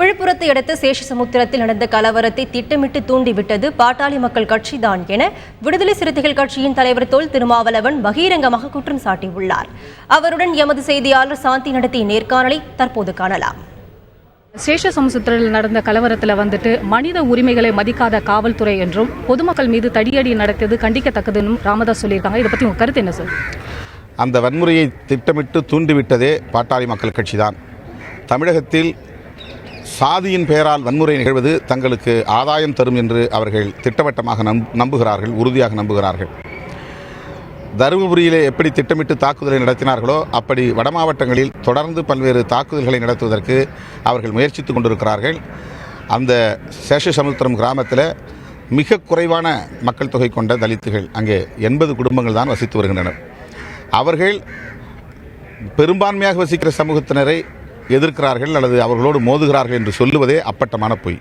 விழுப்புரத்தை அடுத்த சேஷசமுத்திரத்தில் நடந்த கலவரத்தை திட்டமிட்டு தூண்டிவிட்டது பாட்டாளி மக்கள் கட்சிதான் என விடுதலை சிறுத்தைகள் கட்சியின் தலைவர் தொல் திருமாவளவன் பகிரங்கமாக குற்றம் சாட்டியுள்ளார். அவருடன் எமது செய்தியாளர் சாந்தி நடத்திய நேர்காணலை தற்போது காணலாம். சேஷசமுத்திரத்தில் நடந்த கலவரத்தில் மனித உரிமைகளை மதிக்காத காவல்துறை என்றும் பொதுமக்கள் மீது தடியடி நடத்தியது கண்டிக்கத்தக்கதுன்னு ராமதாஸ் சொல்லியிருக்காங்க. இதை பற்றி உங்கள் கருத்து என்ன சார்? அந்த வன்முறையை திட்டமிட்டு தூண்டிவிட்டதே பாட்டாளி மக்கள் கட்சிதான். தமிழகத்தில் சாதியின் பெயரால் வன்முறை நிகழ்வது தங்களுக்கு ஆதாயம் தரும் என்று அவர்கள் திட்டவட்டமாக நம்புகிறார்கள், உறுதியாக நம்புகிறார்கள். தருமபுரியிலே எப்படி திட்டமிட்டு தாக்குதலை நடத்தினார்களோ அப்படி வட மாவட்டங்களில் தொடர்ந்து பல்வேறு தாக்குதல்களை நடத்துவதற்கு அவர்கள் முயற்சித்து கொண்டிருக்கிறார்கள். அந்த சேஷசமுத்திரம் கிராமத்தில் மிக குறைவான மக்கள் தொகை கொண்ட தலித்துகள், அங்கே 80 குடும்பங்கள் தான் வசித்து வருகின்றனர். அவர்கள் பெரும்பான்மையாக வசிக்கிற சமூகத்தினரை எதிர்க்கிறார்கள் அல்லது அவர்களோடு மோதுகிறார்கள் என்று சொல்லுவதே அப்பட்டமான பொய்.